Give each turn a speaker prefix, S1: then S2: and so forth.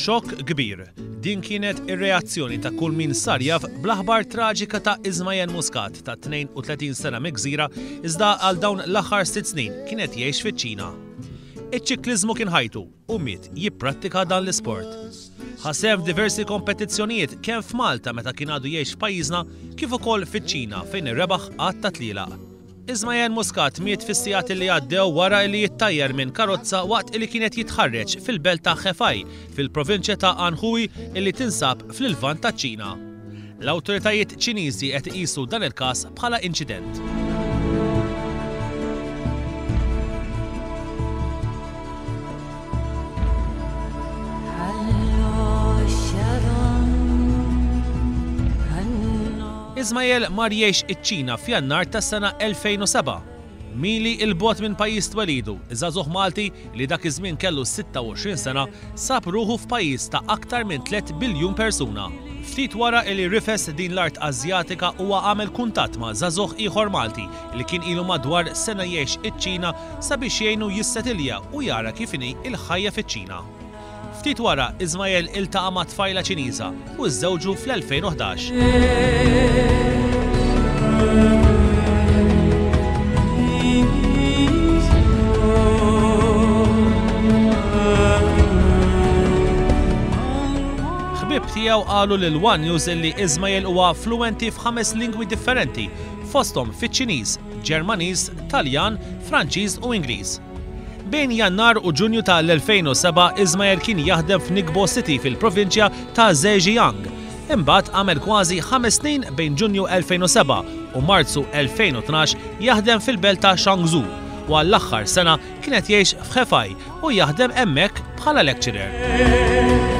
S1: Xokk kbir. Din kienet ir-reazzjoni ta' kull min sar jaf bl-aħbar traġika ta' Ismael Muscat ta' 32 sena mill-Gżira iżda għal dawn l-aħħar 6 snin kienet jgħix fiċ-Ċina. Iċ-ċikliżmu kien ħajtu u miet jipprattika dan l-isport. Ħaseb diversi kompetizzjonijiet kemm f'Malta meta kien għadu jgħix f'pajjiżna kif ukoll fiċ-Ċina fejn irrebaħ għadd ta' tlielaq. Ismael Muscat miet fis-sigħat li għaddew wara li jittajjer minn karozza waqt li kienet jitħarreġ fil-belt ta' Hefei fil-provinċja ta' Anhui li tinsab fl-ilvant taċ-Ċina. L-awtoritajiet Ċiniżi qed iqisu dan il-każ bħala inċident. Ismael mar jgħix iċ-Ċina f'Jannar tas-sena 2007. Mili il-bogħod minn pajjiż twelidu, żagħżugħ Malti li dak iż-żmien kellu 26 sena sab ruħu f'pajjiż ta' aktar minn 3 biljun persuna. Ftit wara li rifes din l-art Asjatika huwa għamel kuntatt ma' żagħżugħ ieħor Malti li kien ilu madwar sena jgħix iċ-Ċina sabiex jgħinu jissetilja u jara kif inhi l-ħajja fiċ-Ċina. Ftit wara Ismael iltaqa' ma' tfajla Ċiniża u żżewġu fl-2011. Ħbieb tiegħu qalu lil One News li Ismael huwa fluenti f'5 lingwi differenti, fosthom fiċ-Ċiniż, Ġermaniż, Taljan, Franċiż u Ingliż. Bejn Jannar u Ġunju tal-2007 Ismael kien jaħdem f'Ningbo City fil-provinċja ta' Zhejiang. Imbagħad għamel kważi 5 snin bejn Ġunju 2007 u Marzu 2012 jaħdem fil-belt ta' Shangzhou u għall-aħħar sena kienet jgħix f'Hefei u jaħdem hemmhekk bħala lecturer.